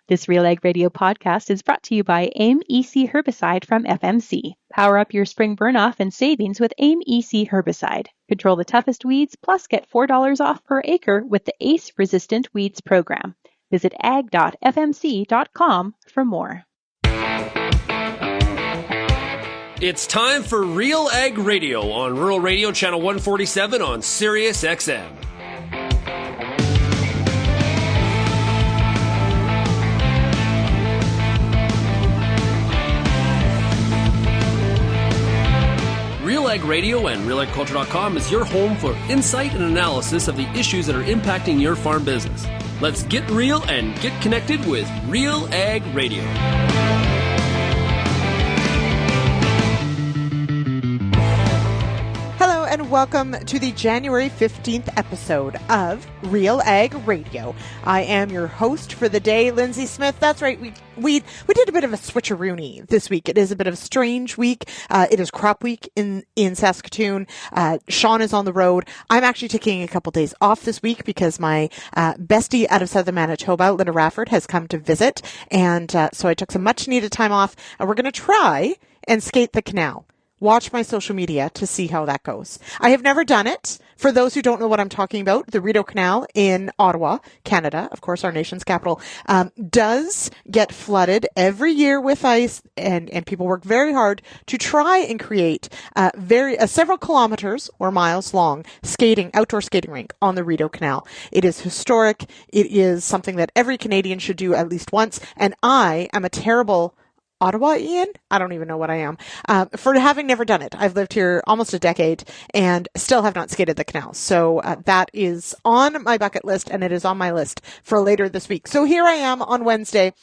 This RealAg Radio podcast is brought to you by AIM EC Herbicide from FMC. Power up your spring burn-off and savings with AIM EC Herbicide. Control the toughest weeds, plus get $4 off per acre with the ACE Resistant Weeds program. Visit ag.fmc.com for more. It's time for RealAg Radio on Rural Radio Channel 147 on Sirius XM. RealAg Radio and RealAgriculture.com is your home for insight and analysis of the issues that are impacting your farm business. Let's get real and get connected with RealAg Radio. Hello and welcome to the January 15th episode of RealAg Radio. I am your host for the day, Lyndsey Smith. That's right, we did a bit of a switcheroony this week. It is a bit of a strange week. It is crop week in Saskatoon. Shaun is on the road. I'm actually taking a couple days off this week because my bestie out of southern Manitoba, Linda Rafford, has come to visit. And so I took some much needed time off, and we're going to try and skate the canal. Watch my social media to see how that goes. I have never done it. For those who don't know what I'm talking about, the Rideau Canal in Ottawa, Canada, of course, our nation's capital, does get flooded every year with ice, and people work very hard to try and create several kilometers or miles long outdoor skating rink on the Rideau Canal. It is historic. It is something that every Canadian should do at least once, and I am a terrible Ottawa-ian? I don't even know what I am. For having never done it. I've lived here almost a decade and still have not skated the canal. So that is on my bucket list, and it is on my list for later this week. So here I am on Wednesday.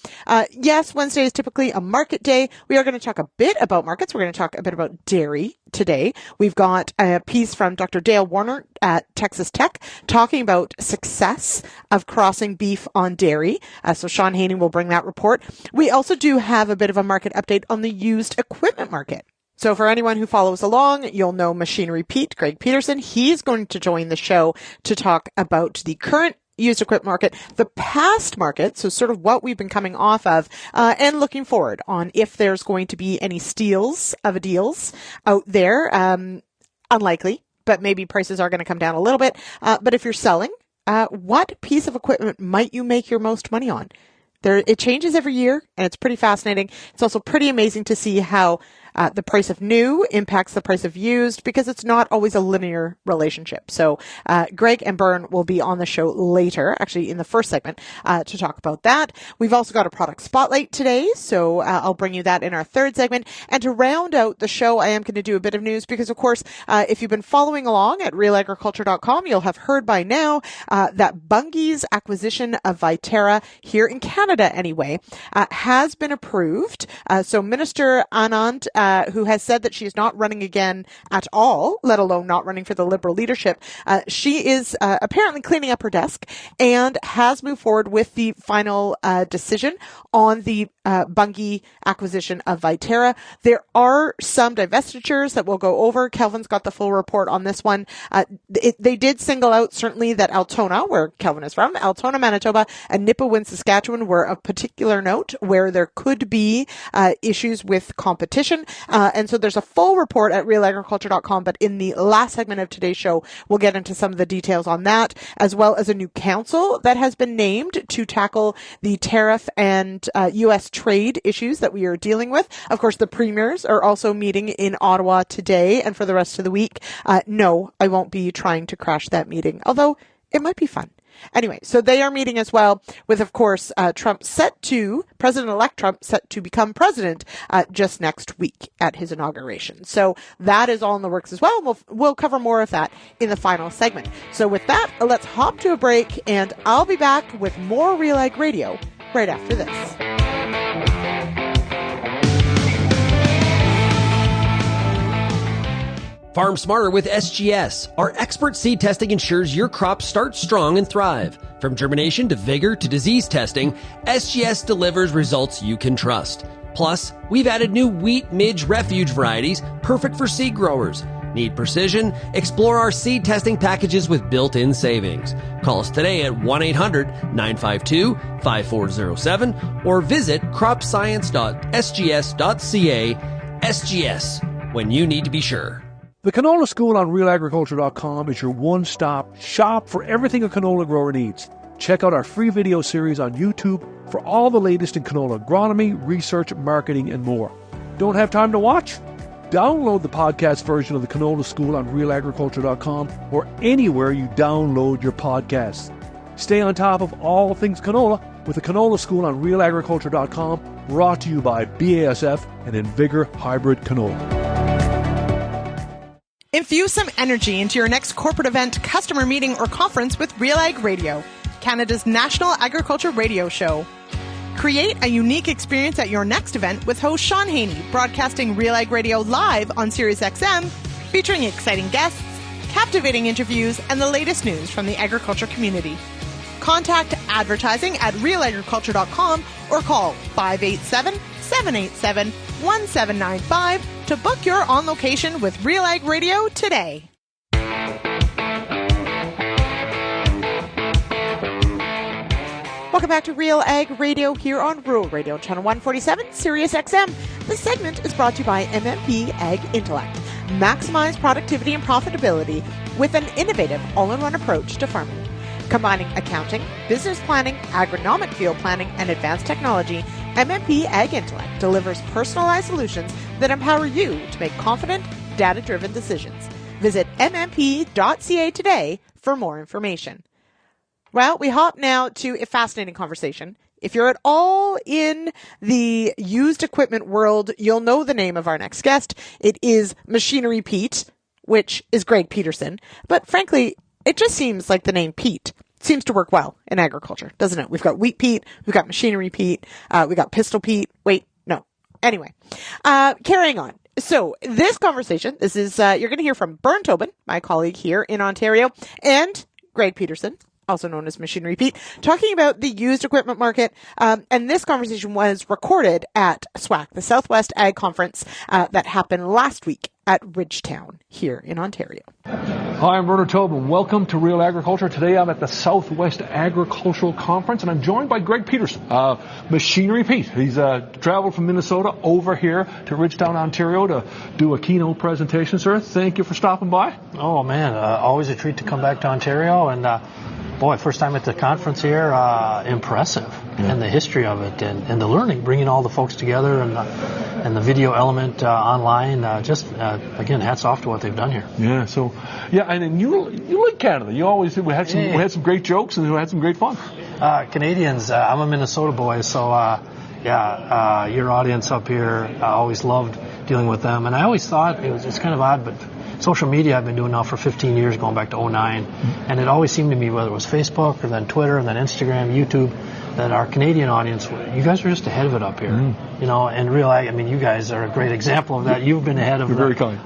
Yes, Wednesday is typically a market day. We are going to talk a bit about markets. We're going to talk a bit about dairy today. We've got a piece from Dr. Dale Woerner at Texas Tech talking about success of crossing beef on dairy. So Shaun Haney will bring that report. We also do have a bit of a market update on the used equipment market. So for anyone who follows along, you'll know Machinery Pete, Greg Peterson. He's going to join the show to talk about the current used equipment market, the past market, so sort of what we've been coming off of, and looking forward on if there's going to be any steals of deals out there. Unlikely, but maybe prices are going to come down a little bit. But if you're selling, what piece of equipment might you make your most money on? It changes every year, and it's pretty fascinating. It's also pretty amazing to see how the price of new impacts the price of used, because it's not always a linear relationship. So Greg and Byrne will be on the show later, actually in the first segment, to talk about that. We've also got a product spotlight today, so I'll bring you that in our third segment. And to round out the show, I am going to do a bit of news because, of course, if you've been following along at RealAgriculture.com, you'll have heard by now that Bunge's acquisition of Viterra, here in Canada anyway, has been approved. So Minister Anand, who has said that she is not running again at all, let alone not running for the Liberal leadership. She is apparently cleaning up her desk and has moved forward with the final decision on the Bunge acquisition of Viterra. There are some divestitures that we'll go over. Kelvin's got the full report on this one. They did single out certainly that Altona, where Kelvin is from, Altona, Manitoba, and Nipawin, Saskatchewan were of particular note where there could be issues with competition. And so there's a full report at RealAgriculture.com, but in the last segment of today's show, we'll get into some of the details on that, as well as a new council that has been named to tackle the tariff and U.S. trade issues that we are dealing with. Of course, the premiers are also meeting in Ottawa today and for the rest of the week. No, I won't be trying to crash that meeting, although it might be fun. Anyway, so they are meeting as well with, of course, President-elect Trump set to become president just next week at his inauguration. So that is all in the works as well. We'll cover more of that in the final segment. So with that, let's hop to a break, and I'll be back with more RealAg Radio right after this. Farm smarter with SGS. Our expert seed testing ensures your crops start strong and thrive. From germination to vigor to disease testing, SGS delivers results you can trust. Plus, we've added new wheat midge refuge varieties perfect for seed growers. Need precision? Explore our seed testing packages with built-in savings. Call us today at 1-800-952-5407 or visit cropscience.sgs.ca. SGS, when you need to be sure. The Canola School on RealAgriculture.com is your one-stop shop for everything a canola grower needs. Check out our free video series on YouTube for all the latest in canola agronomy, research, marketing, and more. Don't have time to watch? Download the podcast version of the Canola School on RealAgriculture.com or anywhere you download your podcasts. Stay on top of all things canola with the Canola School on RealAgriculture.com, brought to you by BASF and Invigor Hybrid Canola. Infuse some energy into your next corporate event, customer meeting, or conference with RealAg Radio, Canada's national agriculture radio show. Create a unique experience at your next event with host Shaun Haney, broadcasting RealAg Radio live on SiriusXM, featuring exciting guests, captivating interviews, and the latest news from the agriculture community. Contact advertising at realagriculture.com or call 587-787-1795 to book your on location with RealAg Radio today. Welcome back to RealAg Radio here on Rural Radio, Channel 147, Sirius XM. This segment is brought to you by MMP Ag Intellect. Maximize productivity and profitability with an innovative all-in-one approach to farming. Combining accounting, business planning, agronomic field planning, and advanced technology, MMP Ag Intellect delivers personalized solutions that empower you to make confident, data-driven decisions. Visit mmp.ca today for more information. Well, we hop now to a fascinating conversation. If you're at all in the used equipment world, you'll know the name of our next guest. It is Machinery Pete, which is Greg Peterson. But frankly, it just seems like the name Pete seems to work well in agriculture, doesn't it? We've got Wheat Pete, we've got Machinery Pete, we got Pistol Pete. Wait, no. Anyway, carrying on. So this conversation, this is, you're going to hear from Bern Tobin, my colleague here in Ontario, and Greg Peterson, also known as Machinery Pete, talking about the used equipment market. And this conversation was recorded at SWAC, the Southwest Ag Conference, that happened last week at Ridgetown here in Ontario. Hi, I'm Bernard Tobin. Welcome to Real Agriculture. Today I'm at the Southwest Agricultural Conference, and I'm joined by Greg Peterson, Machinery Pete. He's traveled from Minnesota over here to Ridgetown, Ontario to do a keynote presentation. Sir, thank you for stopping by. Oh, man, always a treat to come back to Ontario, and boy, first time at the conference here, impressive. Yeah. And the history of it and the learning, bringing all the folks together and the video element online, again, hats off to what they've done here. Yeah, so, and then you like Canada. You always, we had some great jokes and we had some great fun. Canadians, I'm a Minnesota boy, so, your audience up here, I always loved dealing with them. And I always thought it's kind of odd, but social media I've been doing now for 15 years, going back to 2009, and it always seemed to me, whether it was Facebook or then Twitter and then Instagram, YouTube, that our Canadian audience, you guys are just ahead of it up here. You know, and RealAg, I mean, you guys are a great example of that. You've been ahead of it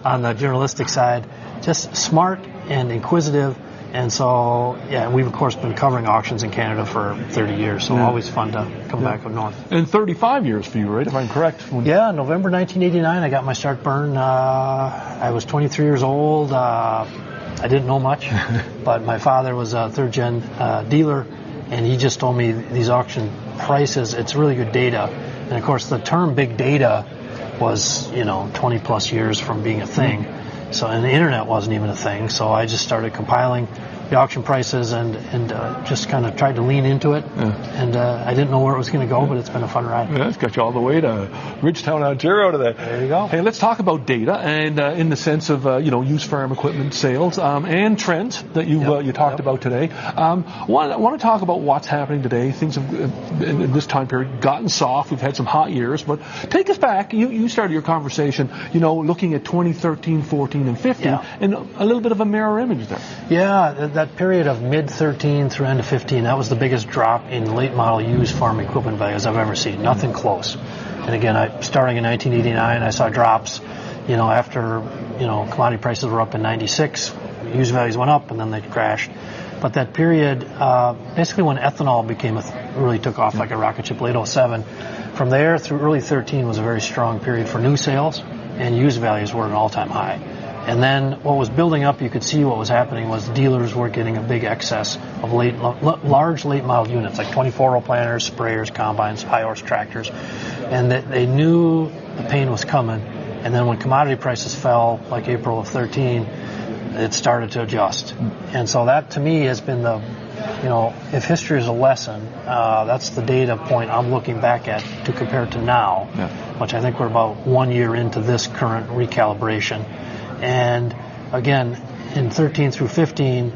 on the journalistic side, just smart and inquisitive. And so, we've, of course, been covering auctions in Canada for 30 years, so always fun to come back up north. And 35 years for you, right, if I'm correct? November 1989, I got my start, Bern. I was 23 years old. I didn't know much, but my father was a third-gen dealer, and he just told me these auction prices, it's really good data. And, of course, the term big data was, 20-plus years from being a thing. So, and the internet wasn't even a thing, so I just started compiling the auction prices and just kind of tried to lean into it. And I didn't know where it was going to go, but it's been a fun ride. Yeah, it's got you all the way to Ridgetown, Ontario today. There you go. Hey, let's talk about data and in the sense of used farm equipment sales and trends that you talked about today. Want to talk about what's happening today. Things have in this time period gotten soft. We've had some hot years, but take us back. You started your conversation, looking at 2013, 14, and 15, and a little bit of a mirror image there. Yeah, that period of mid-13 through end of 15, that was the biggest drop in late model used farm equipment values I've ever seen. Nothing close. And again, starting in 1989, I saw drops, after, commodity prices were up in 96, used values went up and then they crashed. But that period, basically when ethanol really took off like a rocket ship, late 07, from there through early 13 was a very strong period for new sales, and used values were at an all-time high. And then what was building up, you could see what was happening was dealers were getting a big excess of large late model units, like 24-row planters, sprayers, combines, high horse tractors. And they knew the pain was coming. And then when commodity prices fell, like April of 13, it started to adjust. And so that, to me, has been if history is a lesson, that's the data point I'm looking back at to compare to now, which I think we're about 1 year into this current recalibration. And again, in 13 through 15,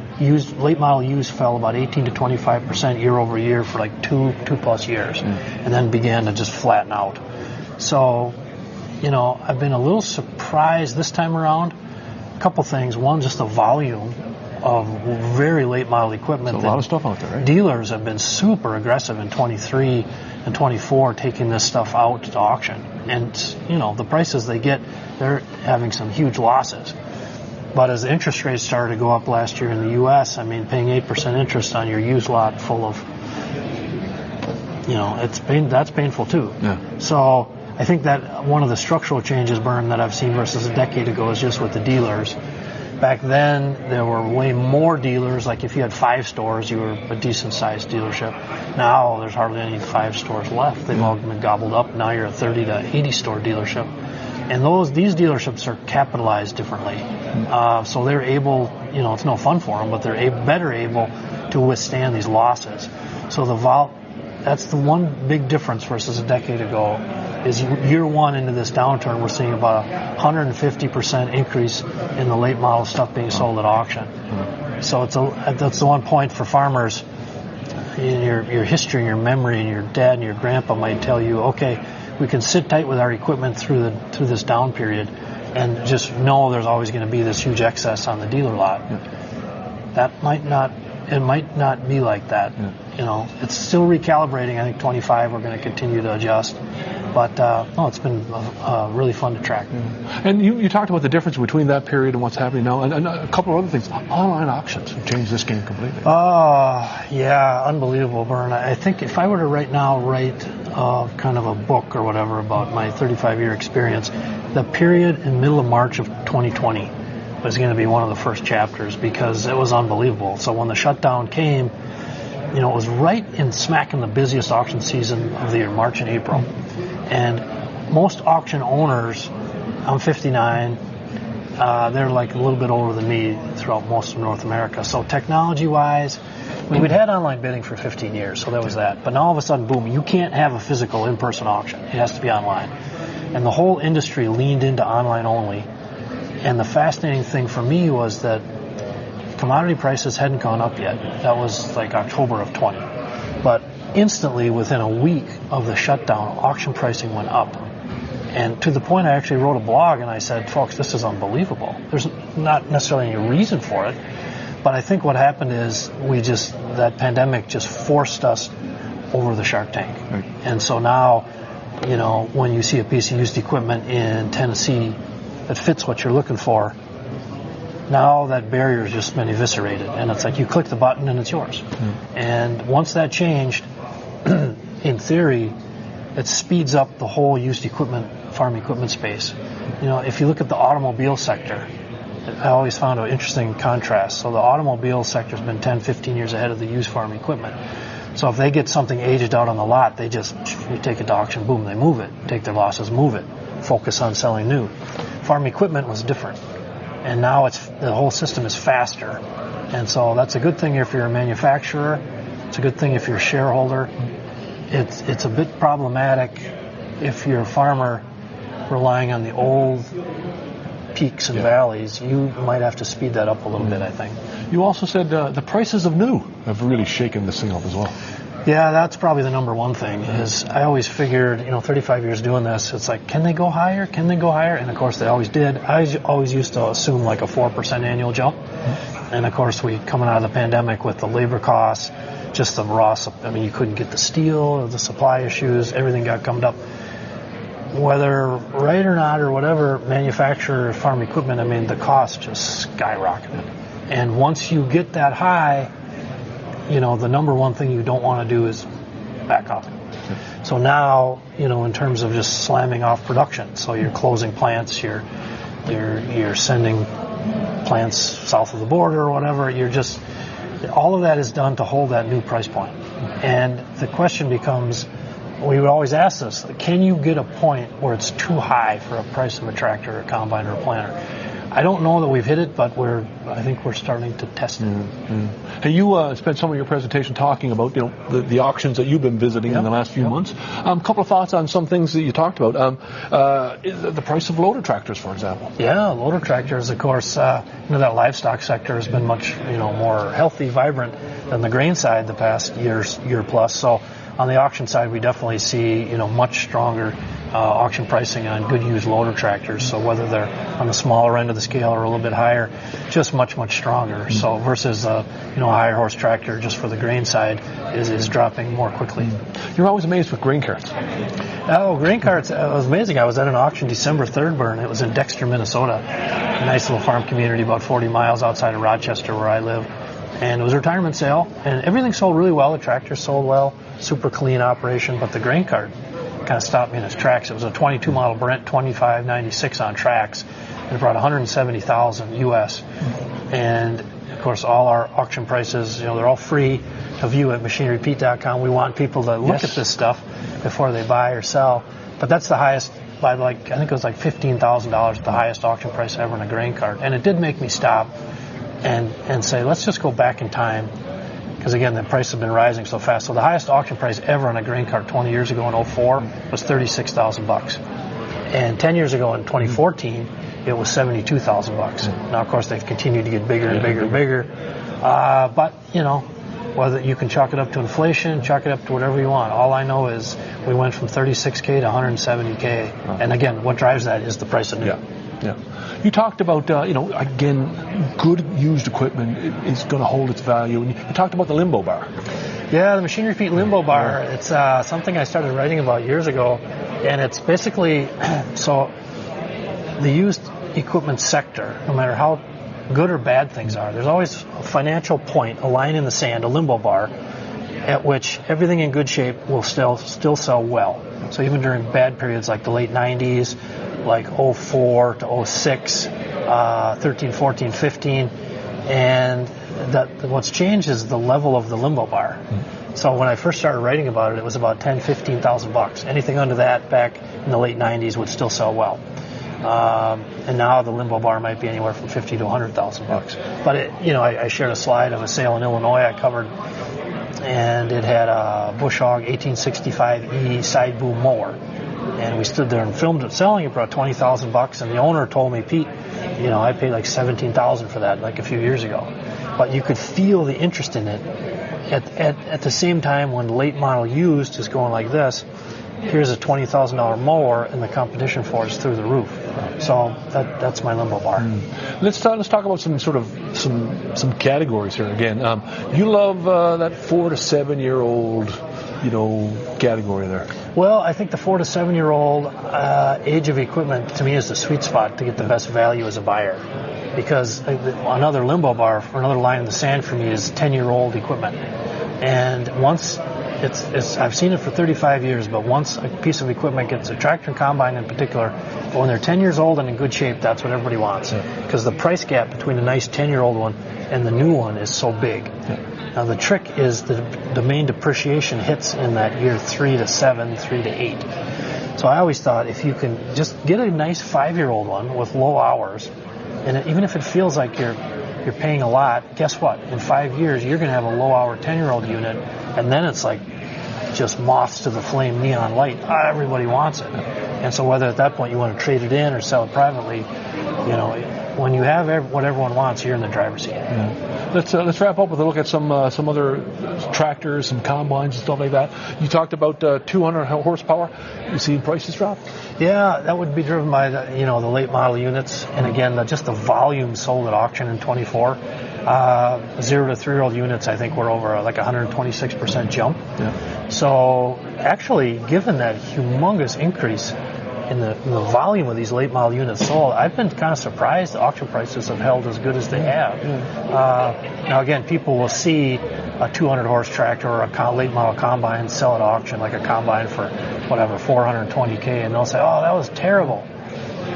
late model used fell about 18 to 25% year over year for like two plus years, and then began to just flatten out. So, I've been a little surprised this time around. A couple things. One, just the volume of very late model equipment. There's a lot of stuff out there, right? Dealers have been super aggressive in 23 and 24 taking this stuff out to auction. And, the prices they get, they're having some huge losses. But as the interest rates started to go up last year in the U.S., paying 8% interest on your used lot full of, that's painful too. Yeah. So I think that one of the structural changes, Bern, that I've seen versus a decade ago is just with the dealers. Back then, there were way more dealers. Like if you had 5 stores, you were a decent-sized dealership. Now, there's hardly any 5 stores left. They've all been gobbled up. Now you're a 30 to 80-store dealership. And these dealerships are capitalized differently. So they're able, it's no fun for them, but they're better able to withstand these losses. So that's the one big difference versus a decade ago, is year one into this downturn, we're seeing about 150% increase in the late model stuff being sold at auction. So that's the one point for farmers. In your history and your memory, and your dad and your grandpa might tell you, okay, we can sit tight with our equipment through this down period and just know there's always going to be this huge excess on the dealer lot. That might not be like that. It's still recalibrating. I think 25 we're going to continue to adjust. But it's been really fun to track. And you talked about the difference between that period and what's happening now, and a couple of other things. Online auctions have changed this game completely. Yeah, unbelievable, Bern. I think if I were to write kind of a book or whatever about my 35-year experience, the period in middle of March of 2020 was going to be one of the first chapters, because it was unbelievable. So when the shutdown came, it was right in smack in the busiest auction season of the year, March and April. And most auction owners, I'm 59, they're like a little bit older than me throughout most of North America. So technology-wise, we'd had online bidding for 15 years, so there was that. But now all of a sudden, boom, you can't have a physical in-person auction. It has to be online. And the whole industry leaned into online only. And the fascinating thing for me was that commodity prices hadn't gone up yet. That was like October of 20. But instantly, within a week of the shutdown, auction pricing went up. And to the point I actually wrote a blog and I said, folks, this is unbelievable. There's not necessarily any reason for it, but I think what happened is that pandemic just forced us over the Shark Tank. Right. And so now, when you see a piece of used equipment in Tennessee that fits what you're looking for, now that barrier has just been eviscerated, and it's like you click the button and it's yours. And once that changed, in theory, it speeds up the whole used equipment, farm equipment space. If you look at the automobile sector, I always found an interesting contrast. So the automobile sector has been 10, 15 years ahead of the used farm equipment. So if they get something aged out on the lot, you take it to auction, boom, they move it, take their losses, move it, focus on selling new. Farm equipment was different. And now the whole system is faster. And so that's a good thing if you're a manufacturer. It's a good thing if you're a shareholder. It's a bit problematic if you're a farmer relying on the old peaks and valleys. You might have to speed that up a little bit, I think. You also said the prices of new have really shaken this thing up as well. Yeah, that's probably the number one thing. Is I always figured, 35 years doing this, it's like, can they go higher? Can they go higher? And of course, they always did. I always used to assume like a 4% annual jump. And of course, coming out of the pandemic with the labor costs, just the raw, you couldn't get the steel, the supply issues, everything got gummed up. Whether right or not or whatever, manufacturer farm equipment, the cost just skyrocketed. And once you get that high, the number one thing you don't want to do is back up. So now, in terms of just slamming off production, so you're closing plants, you're you're sending plants south of the border or whatever. All of that is done to hold that new price point. And the question becomes, we would always ask this, can you get a point where it's too high for a price of a tractor, a combine, or a planter? I don't know that we've hit it, but I think we're starting to test it. Mm-hmm. Hey, you spent some of your presentation talking about the auctions that you've been visiting in the last few months. A couple of thoughts on some things that you talked about. The price of loader tractors, for example. Yeah, loader tractors, of course. That livestock sector has been much more healthy, vibrant than the grain side the past year plus. So on the auction side, we definitely see much stronger auction pricing on good used loader tractors. So whether they're on the smaller end of the scale or a little bit higher, just much stronger. Mm-hmm. So versus a higher horse tractor just for the grain side is dropping more quickly. Mm-hmm. You're always amazed with grain carts. Oh, grain carts! It was amazing. I was at an auction December 3rd burn. It was in Dexter, Minnesota, a nice little farm community about 40 miles outside of Rochester where I live. And it was a retirement sale, and everything sold really well. The tractor sold well, super clean operation, but the grain cart kind of stopped me in its tracks. It was a 22 model Brent 2596 on tracks, and it brought $170,000 US. And of course, all our auction prices, they're all free to view at machinerypete.com. We want people to look at this stuff before they buy or sell. But that's the highest by I think it was $15,000, the highest auction price ever in a grain cart. And it did make me stop and say, let's just go back in time, because again, the price has been rising so fast. So the highest auction price ever on a grain cart 20 years ago in 2004 was $36,000, and 10 years ago in 2014 it was $72,000. Now of course they've continued to get bigger and bigger and bigger, but whether you can chalk it up to inflation, chalk it up to whatever you want. All I know is we went from 36K to 170K, and again, what drives that is the price of new. Yeah. You talked about, again, good used equipment is going to hold its value. And you talked about the limbo bar. Yeah, the Machinery Pete limbo bar. It's something I started writing about years ago. And it's basically, so the used equipment sector, no matter how good or bad things are, there's always a financial point, a line in the sand, a limbo bar, at which everything in good shape will still sell well. So even during bad periods like the late 90s, like 04 to 06, 13, 14, 15, and what's changed is the level of the limbo bar. Mm-hmm. So when I first started writing about it, it was about $10,000, $15,000. Anything under that back in the late 90s would still sell well. And now the limbo bar might be anywhere from $50,000 to $100,000. But I shared a slide of a sale in Illinois I covered, and it had a Bush Hog 1865E side boom mower. And we stood there and filmed it selling it for about $20,000, and the owner told me, Pete, I paid like $17,000 for that like a few years ago. But you could feel the interest in it. At the same time, when late model used is going like this, here's a $20,000 mower, and the competition for it is through the roof. So that's my limbo bar. Let's talk about some categories here again. You love that 4 to 7 year old category there. Well, I think the 4 to 7 year old age of equipment to me is the sweet spot to get the best value as a buyer, because another limbo bar or another line in the sand for me is 10-year-old equipment. And once I've seen it for 35 years, but once a piece of equipment gets a tractor and combine in particular, when they're 10 years old and in good shape, that's what everybody wants, because the price gap between a nice 10-year-old one and the new one is so big. Now the trick is the main depreciation hits in that year 3 to 7, 3 to 8. So I always thought if you can just get a nice 5-year-old one with low hours, and even if it feels like you're paying a lot, guess what? In 5 years, you're going to have a low-hour 10-year-old unit, and then it's like just moths to the flame neon light. Everybody wants it. And so whether at that point you want to trade it in or sell it privately, when you have what everyone wants, you're in the driver's seat. Yeah. Let's wrap up with a look at some other tractors, some combines and stuff like that. You talked about 200 horsepower. You see prices drop? Yeah, that would be driven by the late model units, and again just the volume sold at auction in 24. 0 to 3 year old units, I think we're over like 126% jump. Yeah. So actually, given that humongous increase in the volume of these late model units sold, I've been kind of surprised the auction prices have held as good as they have. Now again, people will see a 200 horse tractor or a late model combine sell at auction, like a combine for whatever $420K, and they'll say, "Oh, that was terrible."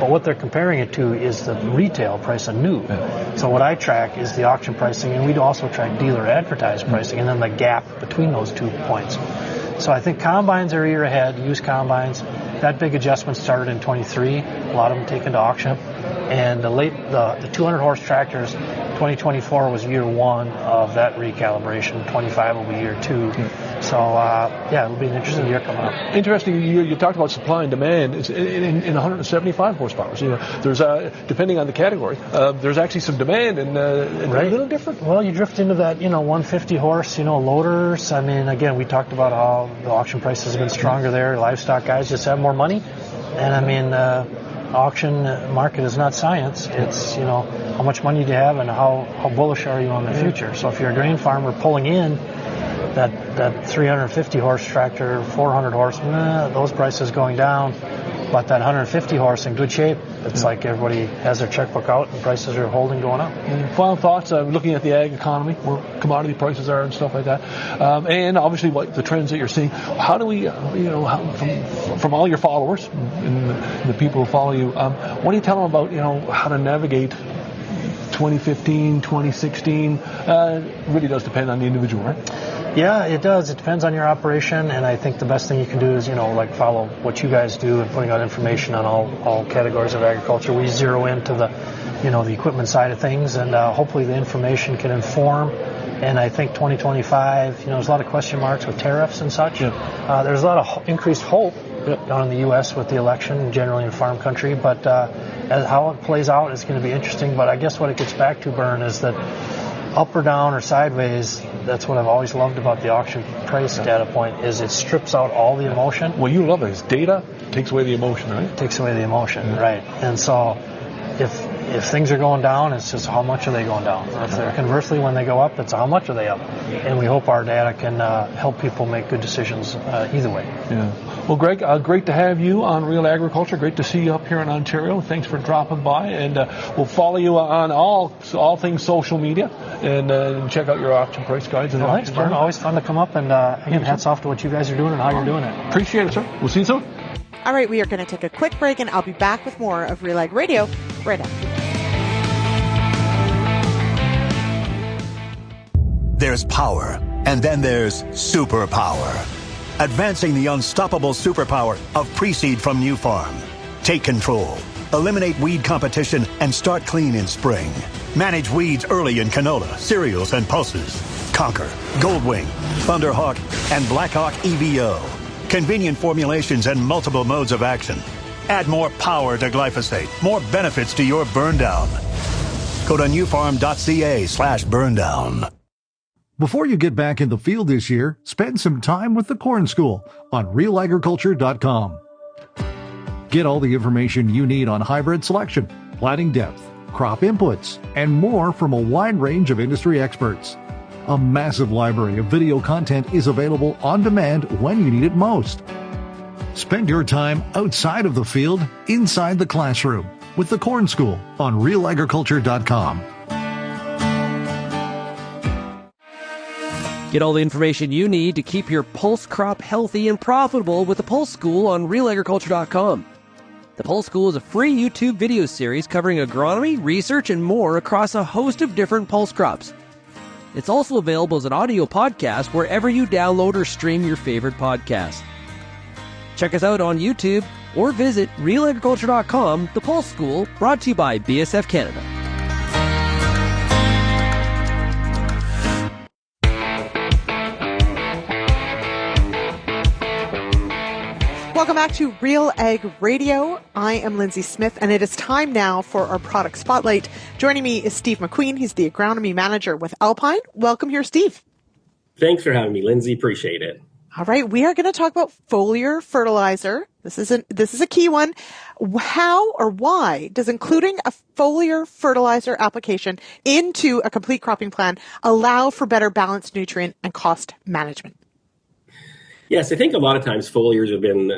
But what they're comparing it to is the retail price of new. So what I track is the auction pricing, and we also track dealer advertised pricing, and then the gap between those 2 points. So I think combines are a year ahead, used combines. That big adjustment started in 23. A lot of them taken to auction. And the 200 horse tractors, 2024 was year one of that recalibration. 25 will be year two. So, it'll be an interesting year coming up. Interesting, you talked about supply and demand. It's in 175 horsepower. So, there's, depending on the category, there's actually some demand and right. A little different. Well, you drift into that, 150 horse, loaders. I mean, again, we talked about how the auction prices have been stronger there. Livestock guys just have more money. And I mean, auction market is not science. It's, how much money do you have and how bullish are you on the future? So if you're a grain farmer pulling in that 350 horse tractor, 400 horse, those prices going down. But that 150 horse in good shape, it's like everybody has their checkbook out and prices are holding going up. And final thoughts, looking at the ag economy, where commodity prices are and stuff like that, and obviously what the trends that you're seeing. How do we, from all your followers and the people who follow you, what do you tell them about, how to navigate 2015, 2016? Really does depend on the individual, right? Yeah, it does. It depends on your operation, and I think the best thing you can do is, follow what you guys do and putting out information on all categories of agriculture. We zero into the equipment side of things, and hopefully the information can inform. And I think 2025, there's a lot of question marks with tariffs and such. Yeah. There's a lot of increased hope down in the U.S. with the election, generally in farm country, but as how it plays out is going to be interesting. But I guess what it gets back to, Bern, is that up or down or sideways, that's what I've always loved about the auction price data point, is it strips out all the emotion. Well, you love it. It's data takes away the emotion, right? It takes away the emotion, right. And so if things are going down, it's just how much are they going down. If they're conversely, when they go up, it's how much are they up. And we hope our data can help people make good decisions either way. Yeah. Well, Greg, great to have you on Real Agriculture. Great to see you up here in Ontario. Thanks for dropping by, and we'll follow you on all things social media and check out your auction price guides. And thanks, Bern. Always fun to come up, and again, hats off to what you guys are doing and how you're doing it. Appreciate it, sir. We'll see you soon. All right, we are going to take a quick break, and I'll be back with more of RealAg Radio right after this. There's power, and then there's superpower. Advancing the unstoppable superpower of pre-seed from New Farm. Take control, eliminate weed competition, and start clean in spring. Manage weeds early in canola, cereals, and pulses. Conquer, Goldwing, Thunderhawk, and Blackhawk EVO. Convenient formulations and multiple modes of action. Add more power to glyphosate, more benefits to your burn down. Go to newfarm.ca/burn down. Before you get back in the field this year, spend some time with the Corn School on RealAgriculture.com. Get all the information you need on hybrid selection, planting depth, crop inputs, and more from a wide range of industry experts. A massive library of video content is available on demand when you need it most. Spend your time outside of the field, inside the classroom, with the Corn School on RealAgriculture.com. Get all the information you need to keep your pulse crop healthy and profitable with the Pulse School on RealAgriculture.com. The Pulse School is a free YouTube video series covering agronomy, research, and more across a host of different pulse crops. It's also available as an audio podcast wherever you download or stream your favorite podcast. Check us out on YouTube or visit RealAgriculture.com. The Pulse School, brought to you by BSF Canada. Welcome back to RealAg Radio. I am Lyndsey Smith, and it is time now for our product spotlight. Joining me is Steve McQueen. He's the agronomy manager with Alpine. Welcome here, Steve. Thanks for having me, Lyndsey. Appreciate it. All right, we are going to talk about foliar fertilizer. This is a key one. How or why does including a foliar fertilizer application into a complete cropping plan allow for better balanced nutrient and cost management? Yes, I think a lot of times foliars have been,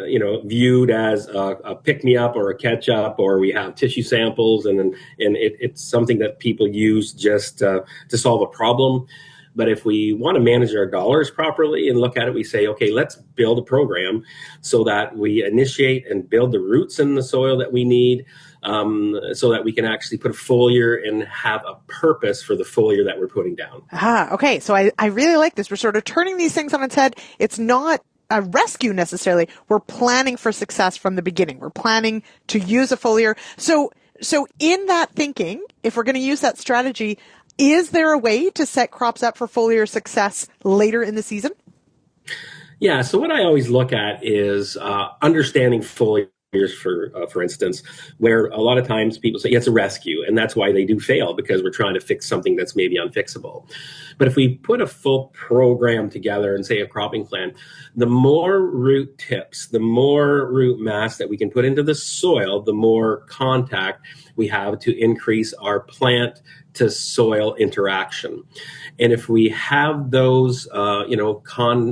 viewed as a pick-me-up or a catch-up, or we have tissue samples, and it's something that people use just to solve a problem. But if we want to manage our dollars properly and look at it, we say, okay, let's build a program so that we initiate and build the roots in the soil that we need, so that we can actually put a foliar and have a purpose for the foliar that we're putting down. Okay. So I really like this. We're sort of turning these things on its head. It's not a rescue necessarily. We're planning for success from the beginning. We're planning to use a foliar. So in that thinking, if we're going to use that strategy, is there a way to set crops up for foliar success later in the season? Yeah. So what I always look at is understanding foliar. For instance, where a lot of times people say, yeah, it's a rescue, and that's why they do fail, because we're trying to fix something that's maybe unfixable. But if we put a full program together and say a cropping plan, the more root tips, the more root mass that we can put into the soil, the more contact we have to increase our plant to soil interaction. And if we have those,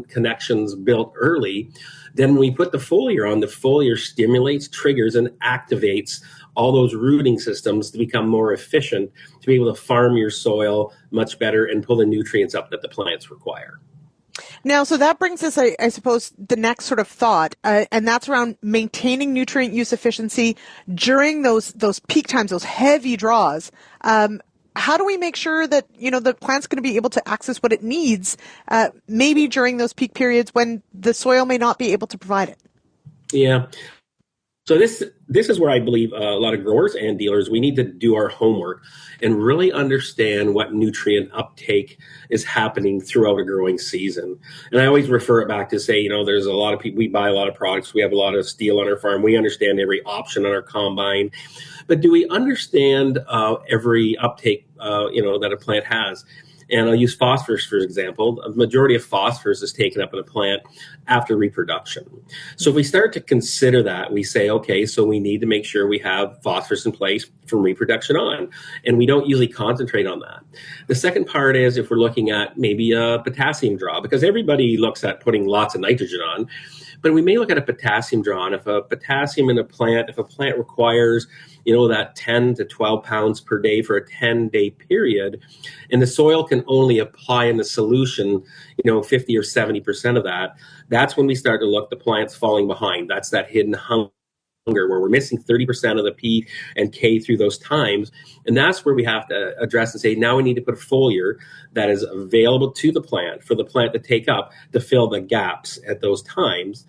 connections built early, then when we put the foliar on, the foliar stimulates, triggers, and activates all those rooting systems to become more efficient, to be able to farm your soil much better and pull the nutrients up that the plants require. Now, so that brings us, I suppose, the next sort of thought, and that's around maintaining nutrient use efficiency during those peak times, those heavy draws. How do we make sure that, the plant's going to be able to access what it needs, maybe during those peak periods when the soil may not be able to provide it? Yeah. So this is where I believe a lot of growers and dealers, we need to do our homework and really understand what nutrient uptake is happening throughout a growing season. And I always refer it back to say, there's a lot of people, we buy a lot of products, we have a lot of steel on our farm, we understand every option on our combine. But do we understand every uptake, that a plant has? And I'll use phosphorus, for example. The majority of phosphorus is taken up in a plant after reproduction. So if we start to consider that, we say, okay, so we need to make sure we have phosphorus in place from reproduction on. And we don't usually concentrate on that. The second part is if we're looking at maybe a potassium draw, because everybody looks at putting lots of nitrogen on, but we may look at a potassium draw. And if a potassium in a plant, if a plant requires, that 10 to 12 pounds per day for a 10-day period, and the soil can only apply in the solution, 50 or 70% of that, that's when we start to look, the plant's falling behind. That's that hidden hunger where we're missing 30% of the P and K through those times. And that's where we have to address and say, now we need to put a foliar that is available to the plant for the plant to take up to fill the gaps at those times.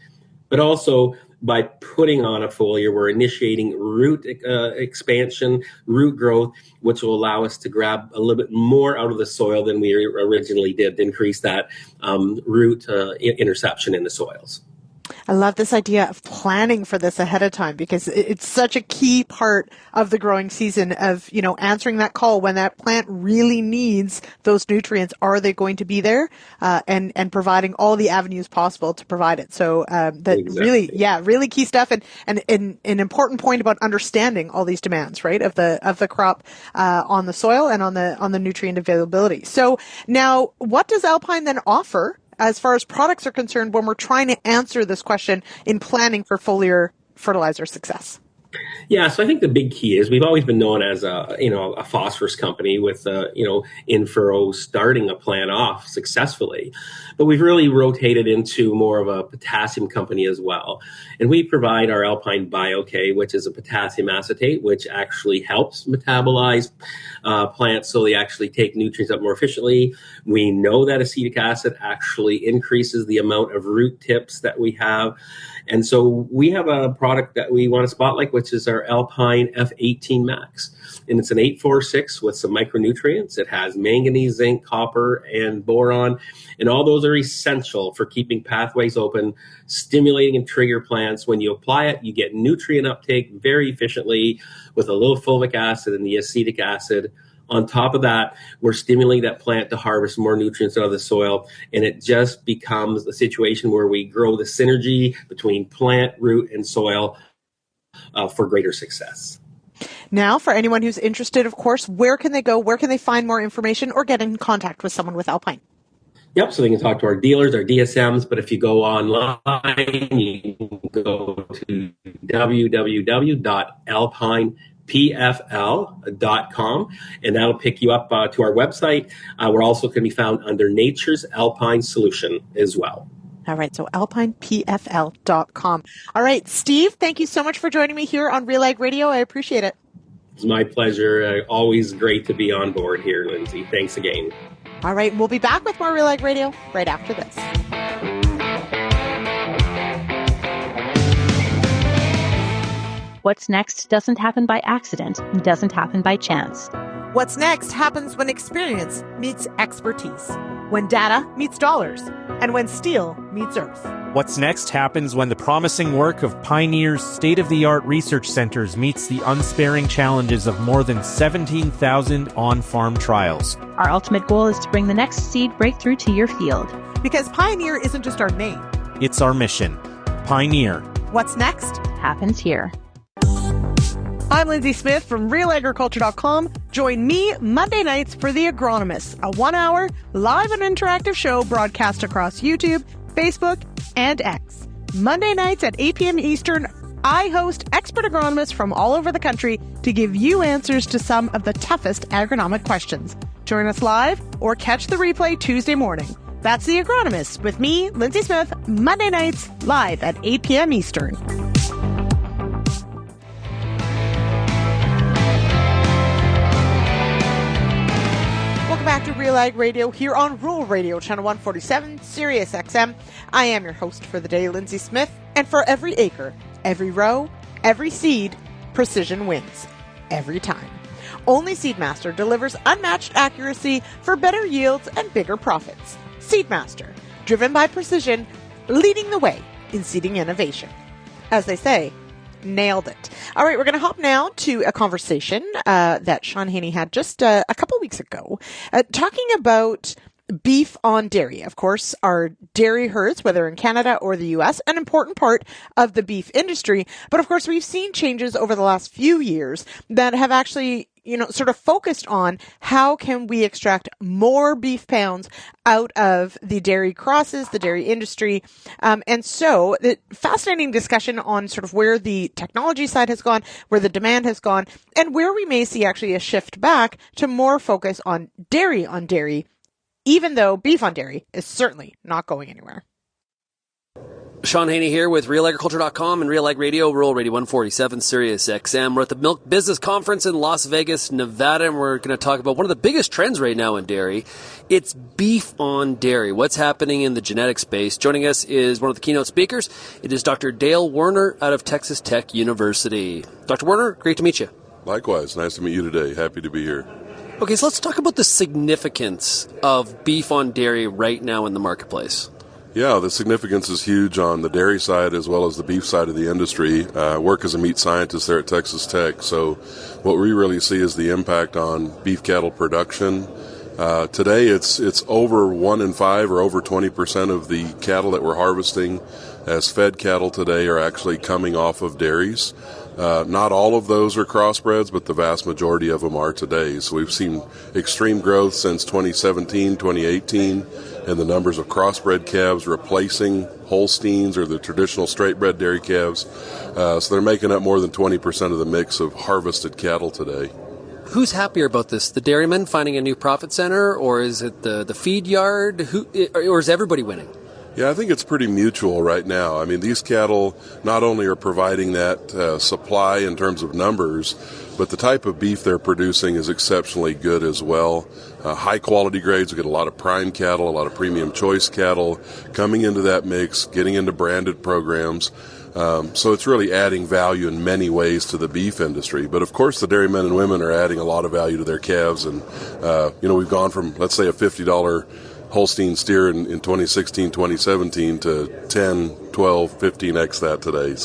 But also by putting on a foliar, we're initiating root expansion, root growth, which will allow us to grab a little bit more out of the soil than we originally did to increase that root interception in the soils. I love this idea of planning for this ahead of time, because it's such a key part of the growing season of, answering that call when that plant really needs those nutrients. Are they going to be there? And providing all the avenues possible to provide it. So, exactly. really key stuff, and an important point about understanding all these demands, right? Of the crop, on the soil and on the nutrient availability. So now what does Alpine then offer as far as products are concerned when we're trying to answer this question in planning for foliar fertilizer success? Yeah, so I think the big key is we've always been known as a phosphorus company with in-furrow starting a plant off successfully, but we've really rotated into more of a potassium company as well. And we provide our Alpine BioK, which is a potassium acetate, which actually helps metabolize plants so they actually take nutrients up more efficiently. We know that acetic acid actually increases the amount of root tips that we have. And so we have a product that we want to spotlight, which is our Alpine F18 Max. And it's an 846 with some micronutrients. It has manganese, zinc, copper, and boron. And all those are essential for keeping pathways open, stimulating and trigger plants. When you apply it, you get nutrient uptake very efficiently with a little fulvic acid and the acetic acid. On top of that, we're stimulating that plant to harvest more nutrients out of the soil, and it just becomes a situation where we grow the synergy between plant, root, and soil for greater success. Now, for anyone who's interested, of course, where can they go? Where can they find more information or get in contact with someone with Alpine? Yep, so they can talk to our dealers, our DSMs, but if you go online, you can go to www.alpineptg.com. pfl.com, and that'll pick you up to our website. We're also going to be found under Nachurs Alpine Solution as well. All right, so alpinepfl.com. All right, Steve, thank you so much for joining me here on RealAg Radio. I appreciate it. It's my pleasure. Always great to be on board here, Lyndsey. Thanks again. All right, we'll be back with more RealAg Radio right after this. What's next doesn't happen by accident, doesn't happen by chance. What's next happens when experience meets expertise, when data meets dollars, and when steel meets earth. What's next happens when the promising work of Pioneer's state-of-the-art research centers meets the unsparing challenges of more than 17,000 on-farm trials. Our ultimate goal is to bring the next seed breakthrough to your field. Because Pioneer isn't just our name. It's our mission. Pioneer. What's next happens here. I'm Lyndsey Smith from RealAgriculture.com. Join me Monday nights for The Agronomist, a 1-hour live and interactive show broadcast across YouTube, Facebook, and X. Monday nights at 8 p.m. Eastern, I host expert agronomists from all over the country to give you answers to some of the toughest agronomic questions. Join us live or catch the replay Tuesday morning. That's The Agronomist with me, Lyndsey Smith, Monday nights live at 8 p.m. Eastern. Back to RealAg Radio here on Rural Radio, Channel 147, Sirius XM. I am your host for the day, Lyndsey Smith, and for every acre, every row, every seed, precision wins. Every time. Only Seedmaster delivers unmatched accuracy for better yields and bigger profits. Seedmaster, driven by precision, leading the way in seeding innovation. As they say, nailed it. All right, we're going to hop now to a conversation that Shaun Haney had just a couple weeks ago, talking about beef on dairy. Of course, our dairy herds, whether in Canada or the U.S., an important part of the beef industry. But of course, we've seen changes over the last few years that have actually sort of focused on how can we extract more beef pounds out of the dairy crosses, the dairy industry. And so the fascinating discussion on sort of where the technology side has gone, where the demand has gone, and where we may see actually a shift back to more focus on dairy, even though beef on dairy is certainly not going anywhere. Shaun Haney here with RealAgriculture.com and RealAg Radio, Rural Radio 147, Sirius XM. We're at the Milk Business Conference in Las Vegas, Nevada, and we're going to talk about one of the biggest trends right now in dairy. It's beef on dairy. What's happening in the genetic space? Joining us is one of the keynote speakers. It is Dr. Dale Woerner out of Texas Tech University. Dr. Woerner, great to meet you. Likewise. Nice to meet you today. Happy to be here. Okay, so let's talk about the significance of beef on dairy right now in the marketplace. Yeah, the significance is huge on the dairy side as well as the beef side of the industry. I work as a meat scientist there at Texas Tech, so what we really see is the impact on beef cattle production. Today, it's over 1 in 5 or over 20% of the cattle that we're harvesting as fed cattle today are actually coming off of dairies. Not all of those are crossbreds, but the vast majority of them are today. So we've seen extreme growth since 2017, 2018, in the numbers of crossbred calves replacing Holsteins or the traditional straight-bred dairy calves. So they're making up more than 20% of the mix of harvested cattle today. Who's happier about this? The dairyman finding a new profit center, or is it the feed yard? Or is everybody winning? Yeah, I think it's pretty mutual right now. I mean, these cattle not only are providing that supply in terms of numbers, but the type of beef they're producing is exceptionally good as well. High quality grades. We get a lot of prime cattle, a lot of premium choice cattle coming into that mix, getting into branded programs. So it's really adding value in many ways to the beef industry. But of course, the dairymen and women are adding a lot of value to their calves. And, we've gone from, let's say, a $50 Holstein steer in 2016, 2017 to 10, 12, 15x that today.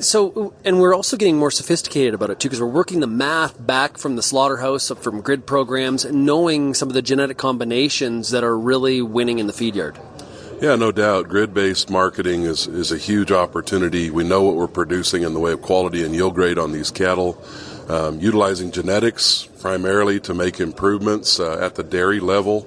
So, and we're also getting more sophisticated about it too, because we're working the math back from the slaughterhouse, from grid programs, and knowing some of the genetic combinations that are really winning in the feed yard. Yeah, no doubt. Grid-based marketing is a huge opportunity. We know what we're producing in the way of quality and yield grade on these cattle. Utilizing genetics primarily to make improvements at the dairy level,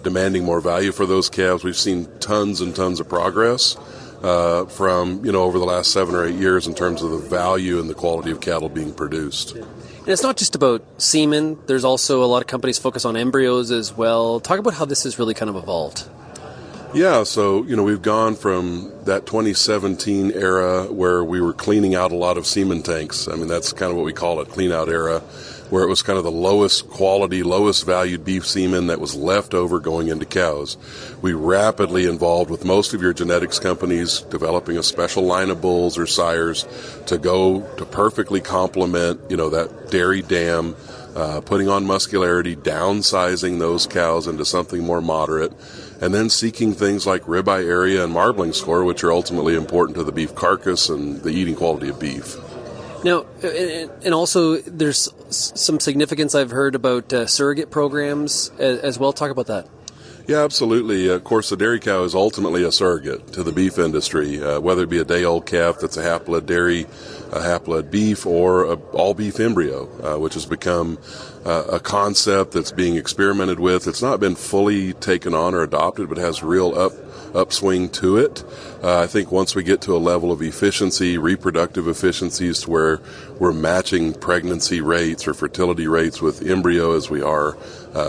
demanding more value for those calves. We've seen tons and tons of progress. from, over the last 7 or 8 years in terms of the value and the quality of cattle being produced. And it's not just about semen. There's also a lot of companies focus on embryos as well. Talk about how this has really kind of evolved. Yeah, so, we've gone from that 2017 era where we were cleaning out a lot of semen tanks. I mean, that's kind of what we call it, clean out era, where it was kind of the lowest quality, lowest valued beef semen that was left over going into cows. We rapidly involved with most of your genetics companies developing a special line of bulls or sires to go to perfectly complement, that dairy dam, putting on muscularity, downsizing those cows into something more moderate, and then seeking things like ribeye area and marbling score, which are ultimately important to the beef carcass and the eating quality of beef. Now, and also there's some significance I've heard about surrogate programs as well. Talk about that. Yeah, absolutely. Of course, the dairy cow is ultimately a surrogate to the beef industry, whether it be a day-old calf that's a half-blood dairy, a half-blood beef, or a all-beef embryo, which has become a concept that's being experimented with. It's not been fully taken on or adopted, but has real upswing to it. I think once we get to a level of efficiency, reproductive efficiencies, to where we're matching pregnancy rates or fertility rates with embryo as we are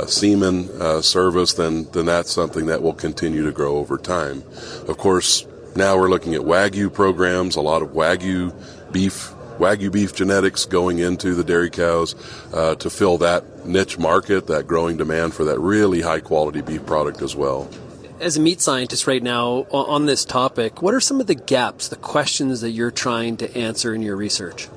semen service, then that's something that will continue to grow over time. Of course, now we're looking at Wagyu programs, a lot of Wagyu beef genetics going into the dairy cows to fill that niche market, that growing demand for that really high-quality beef product as well. As a meat scientist right now on this topic, what are some of the gaps, the questions that you're trying to answer in your research?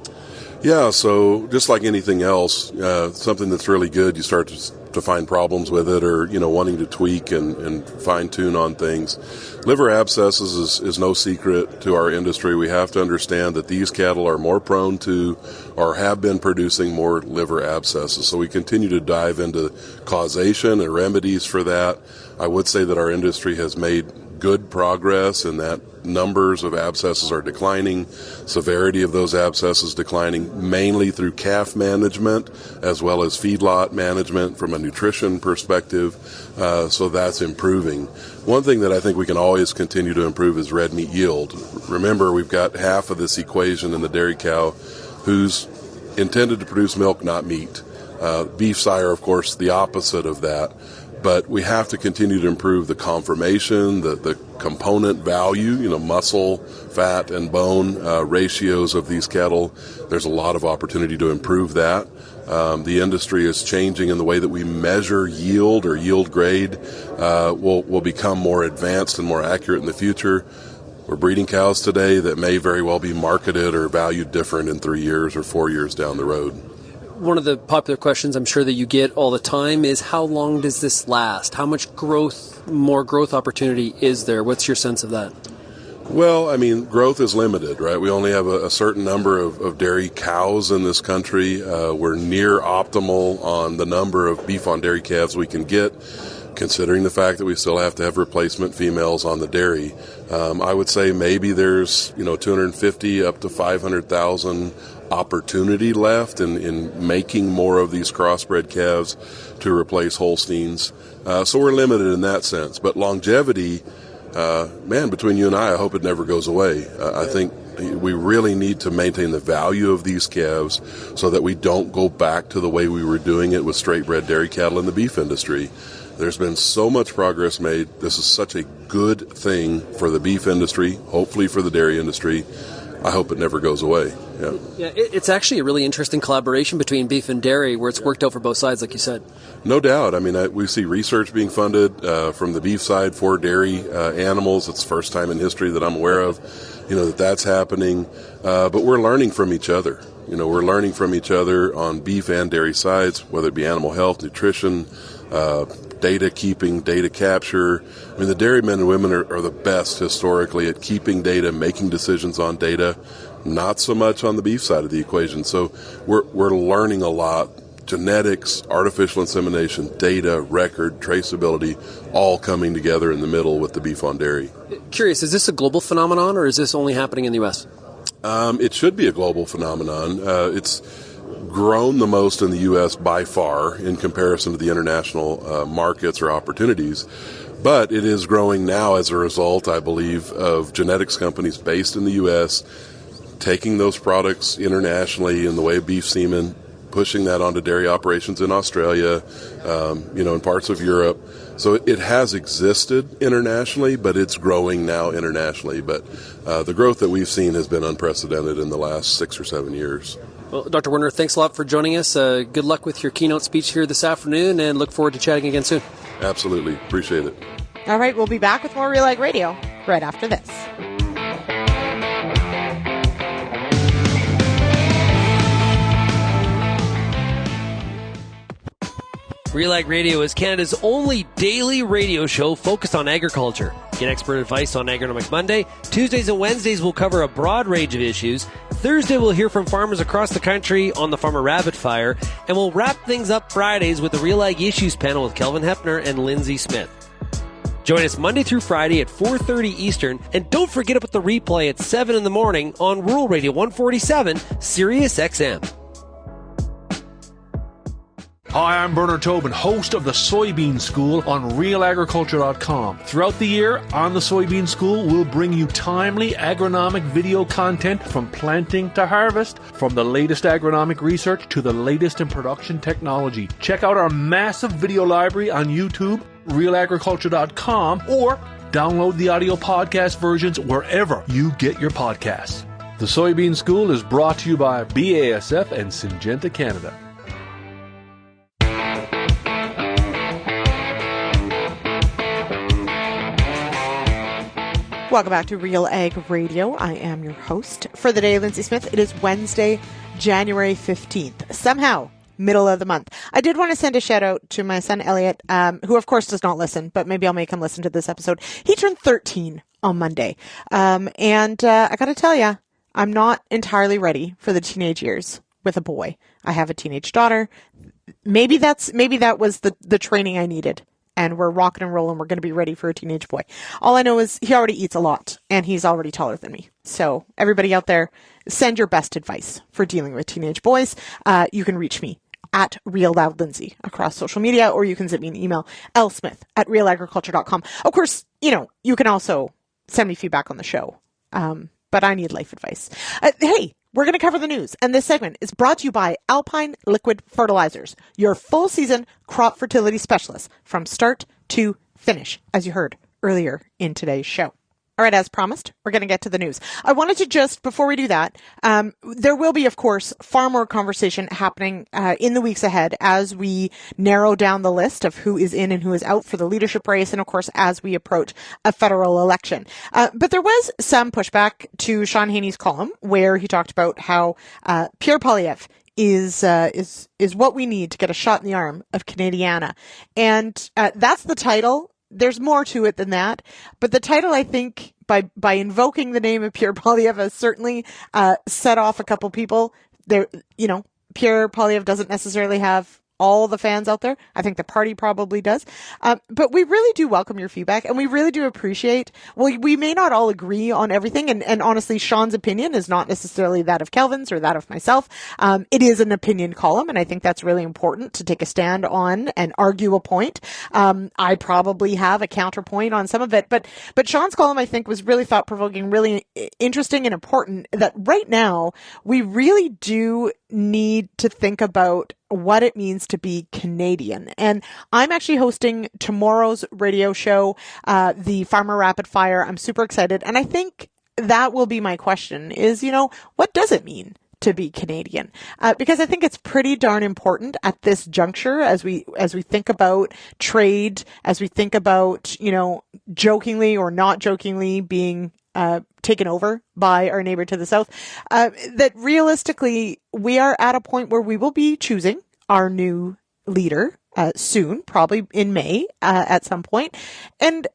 Yeah, so just like anything else, something that's really good, you start to find problems with it, or wanting to tweak and fine-tune on things. Liver abscesses is no secret to our industry. We have to understand that these cattle are more prone to or have been producing more liver abscesses. So we continue to dive into causation and remedies for that. I would say that our industry has made good progress in that numbers of abscesses are declining, severity of those abscesses declining, mainly through calf management as well as feedlot management from a nutrition perspective. So that's improving. One thing that I think we can always continue to improve is red meat yield. Remember, we've got half of this equation in the dairy cow who's intended to produce milk, not meat. Beef sire, of course, the opposite of that. But we have to continue to improve the conformation, the component value, muscle, fat, and bone ratios of these cattle. There's a lot of opportunity to improve that. The industry is changing in the way that we measure yield or yield grade. Will become more advanced and more accurate in the future. We're breeding cows today that may very well be marketed or valued different in 3 years or 4 years down the road. One of the popular questions I'm sure that you get all the time is, how long does this last? How much more growth opportunity is there? What's your sense of that? Well, I mean, growth is limited, right? We only have a certain number of dairy cows in this country. We're near optimal on the number of beef on dairy calves we can get, considering the fact that we still have to have replacement females on the dairy. I would say maybe there's 250 up to 500,000 opportunity left in making more of these crossbred calves to replace Holsteins. So we're limited in that sense. But longevity, between you and I hope it never goes away. I think we really need to maintain the value of these calves so that we don't go back to the way we were doing it with straight bred dairy cattle in the beef industry. There's been so much progress made. This is such a good thing for the beef industry, hopefully for the dairy industry. I hope it never goes away. Yeah, it's actually a really interesting collaboration between beef and dairy where it's worked out for both sides, like you said. No doubt. I mean, we see research being funded from the beef side for dairy animals. It's the first time in history that I'm aware of, that's happening. But we're learning from each other. We're learning from each other on beef and dairy sides, whether it be animal health, nutrition, data keeping, data capture. I mean, the dairymen and women are the best historically at keeping data, making decisions on data, not so much on the beef side of the equation. So we're learning a lot. Genetics, artificial insemination, data, record, traceability, all coming together in the middle with the beef on dairy. Curious, is this a global phenomenon or is this only happening in the U.S.? It should be a global phenomenon. It's grown the most in the U.S. by far in comparison to the international markets or opportunities. But it is growing now as a result, I believe, of genetics companies based in the U.S. taking those products internationally in the way of beef semen, pushing that onto dairy operations in Australia, in parts of Europe. So it has existed internationally, but it's growing now internationally. But the growth that we've seen has been unprecedented in the last 6 or 7 years. Well, Dr. Woerner, thanks a lot for joining us. Good luck with your keynote speech here this afternoon, and look forward to chatting again soon. Absolutely. Appreciate it. All right, we'll be back with more RealAg Radio right after this. RealAg Radio is Canada's only daily radio show focused on agriculture. Get expert advice on Agronomic Monday. Tuesdays and Wednesdays will cover a broad range of issues. Thursday we'll hear from farmers across the country on the Farmer Rapid Fire. And we'll wrap things up Fridays with the RealAg Issues panel with Kelvin Hepner and Lyndsey Smith. Join us Monday through Friday at 4:30 Eastern. And don't forget about the replay at 7 in the morning on Rural Radio 147, Sirius XM. Hi, I'm Bernard Tobin, host of the Soybean School on RealAgriculture.com. Throughout the year, on the Soybean School, we'll bring you timely agronomic video content from planting to harvest, from the latest agronomic research to the latest in production technology. Check out our massive video library on YouTube, RealAgriculture.com, or download the audio podcast versions wherever you get your podcasts. The Soybean School is brought to you by BASF and Syngenta Canada. Welcome back to RealAg Radio. I am your host for the day, Lyndsey Smith. It is Wednesday, January 15th. Somehow, middle of the month. I did want to send a shout out to my son, Elliot, who of course does not listen, but maybe I'll make him listen to this episode. He turned 13 on Monday. I got to tell you, I'm not entirely ready for the teenage years with a boy. I have a teenage daughter. Maybe that was the training I needed. And we're rocking and rolling. We're going to be ready for a teenage boy. All I know is he already eats a lot, and he's already taller than me. So everybody out there, send your best advice for dealing with teenage boys. You can reach me at RealLoudLyndsey across social media, or you can send me an email, lsmith@RealAgriculture.com. Of course, you can also send me feedback on the show. But I need life advice. Hey, we're going to cover the news, and this segment is brought to you by Alpine Liquid Fertilizers, your full-season crop fertility specialist from start to finish, as you heard earlier in today's show. All right, as promised, we're going to get to the news. I wanted to just, before we do that, there will be, of course, far more conversation happening in the weeks ahead as we narrow down the list of who is in and who is out for the leadership race, and, of course, as we approach a federal election. But there was some pushback to Shaun Haney's column where he talked about how Pierre Poilievre is what we need to get a shot in the arm of Canadiana. And that's the title. There's more to it than that, but the title, I think, by invoking the name of Pierre Poilievre, has certainly set off a couple people. There, Pierre Poilievre doesn't necessarily have all the fans out there. I think the party probably does. But we really do welcome your feedback, and we really do appreciate, we may not all agree on everything, and honestly, Shaun's opinion is not necessarily that of Kelvin's or that of myself. It is an opinion column, and I think that's really important to take a stand on and argue a point. I probably have a counterpoint on some of it, but Shaun's column, I think, was really thought-provoking, really interesting and important, that right now, we really do need to think about what it means to be Canadian. And I'm actually hosting tomorrow's radio show, the Farmer Rapid Fire. I'm super excited. And I think that will be my question is, what does it mean to be Canadian? Because I think it's pretty darn important at this juncture as we think about trade, as we think about, jokingly or not jokingly being taken over by our neighbor to the south, that realistically we are at a point where we will be choosing our new leader soon, probably in May at some point. And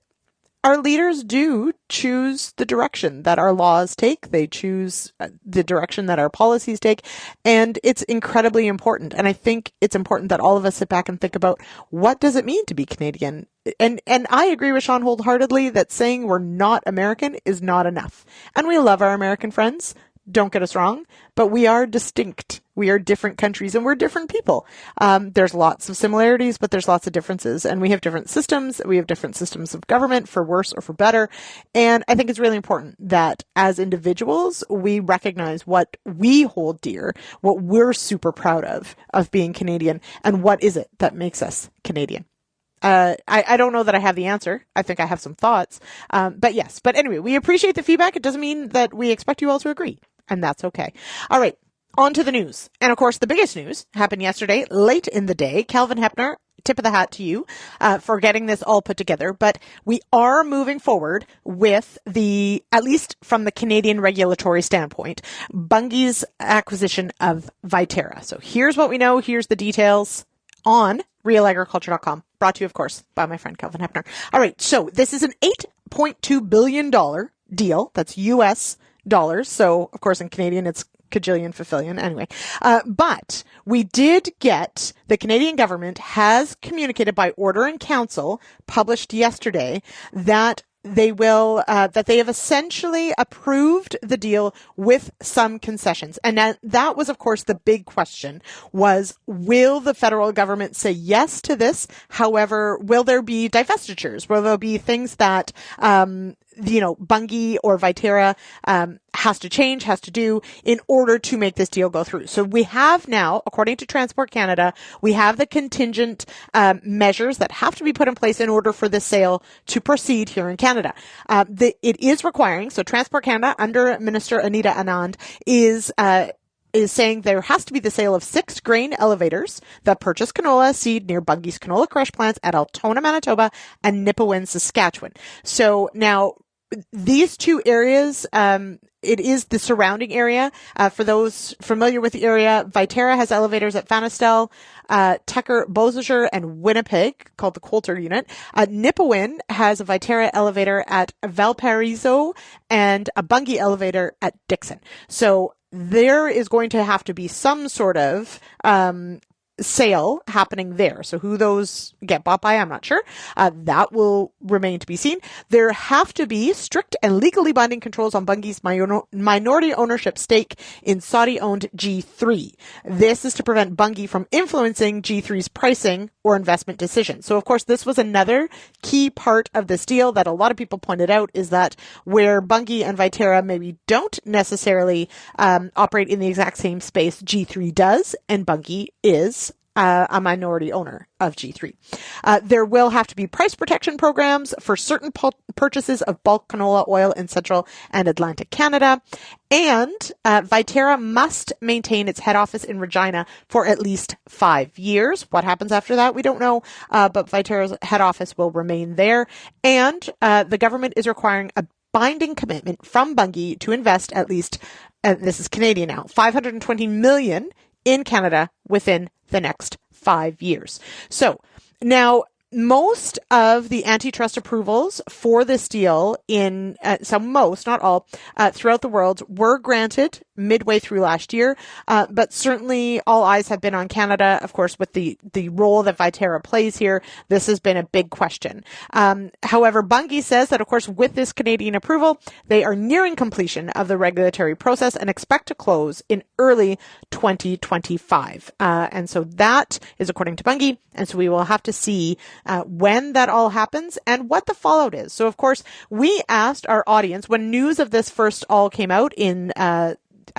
our leaders do choose the direction that our laws take. They choose the direction that our policies take. And it's incredibly important. And I think it's important that all of us sit back and think about, what does it mean to be Canadian? And I agree with Shaun wholeheartedly that saying we're not American is not enough. And we love our American friends. don't get us wrong, but we are distinct. We are different countries and we're different people. There's lots of similarities, but there's lots of differences, and we have different systems. We have different systems of government, for worse or for better. And I think it's really important that as individuals, we recognize what we hold dear, what we're super proud of being Canadian, and what is it that makes us Canadian. I don't know that I have the answer. I think I have some thoughts. But yes. But anyway, we appreciate the feedback. It doesn't mean that we expect you all to agree, and that's okay. All right. On to the news. And of course, the biggest news happened yesterday, late in the day. Calvin Hepner, tip of the hat to you for getting this all put together. But we are moving forward with at least from the Canadian regulatory standpoint, Bunge's acquisition of Viterra. So here's what we know. Here's the details on RealAgriculture.com. Brought to you, of course, by my friend Calvin Hepner. All right. So this is an $8.2 billion deal. That's US dollars. So, of course, in Canadian, it's cajillion, fulfillion. Anyway, but we did get, the Canadian government has communicated by order in council published yesterday that they will, that they have essentially approved the deal with some concessions. And that was, of course, the big question was, will the federal government say yes to this? However, will there be divestitures? Will there be things that, Bunge or Viterra has to do in order to make this deal go through. So we have now, according to Transport Canada, we have the contingent measures that have to be put in place in order for the sale to proceed here in Canada. It is requiring, so Transport Canada under Minister Anita Anand is saying there has to be the sale of 6 grain elevators that purchase canola seed near Bunge's canola crush plants at Altona, Manitoba and Nipawin, Saskatchewan. So now these two areas, it is the surrounding area. For those familiar with the area, Viterra has elevators at Fanistel, Tucker, Beausejour, and Winnipeg, called the Coulter unit. Nipawin has a Viterra elevator at Valparaiso and a Bunge elevator at Dixon. So there is going to have to be some sort of sale happening there. So who those get bought by, I'm not sure. That will remain to be seen. There have to be strict and legally binding controls on Bunge's minority ownership stake in Saudi-owned G3. This is to prevent Bunge from influencing G3's pricing or investment decisions. So, of course, this was another key part of this deal that a lot of people pointed out, is that where Bunge and Viterra maybe don't necessarily operate in the exact same space, G3 does, and Bunge is a minority owner of G3. There will have to be price protection programs for certain purchases of bulk canola oil in Central and Atlantic Canada. And Viterra must maintain its head office in Regina for at least 5 years. What happens after that, we don't know, but Viterra's head office will remain there. And the government is requiring a binding commitment from Bunge to invest at least, this is Canadian now, $520 million in Canada within the next 5 years. So now, most of the antitrust approvals for this deal most, not all, throughout the world were granted midway through last year. But certainly all eyes have been on Canada, of course, with the role that Viterra plays here. This has been a big question. However, Bunge says that, of course, with this Canadian approval, they are nearing completion of the regulatory process and expect to close in early 2025. And so that is according to Bunge. And so we will have to see when that all happens and what the fallout is. So, of course, we asked our audience when news of this first all came out in, I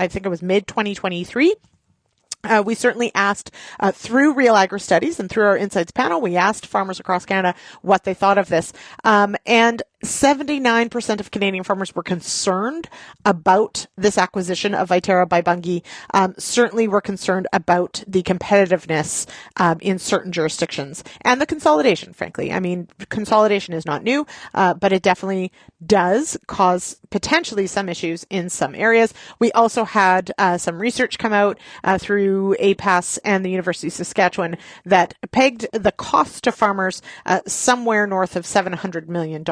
think it was mid-2023. We certainly asked through Real Agri Studies and through our Insights panel, we asked farmers across Canada what they thought of this. And 79% of Canadian farmers were concerned about this acquisition of Viterra by Bunge. Certainly were concerned about the competitiveness in certain jurisdictions and the consolidation, frankly. I mean, consolidation is not new, but it definitely does cause potentially some issues in some areas. We also had some research come out through APAS and the University of Saskatchewan that pegged the cost to farmers somewhere north of $700 million.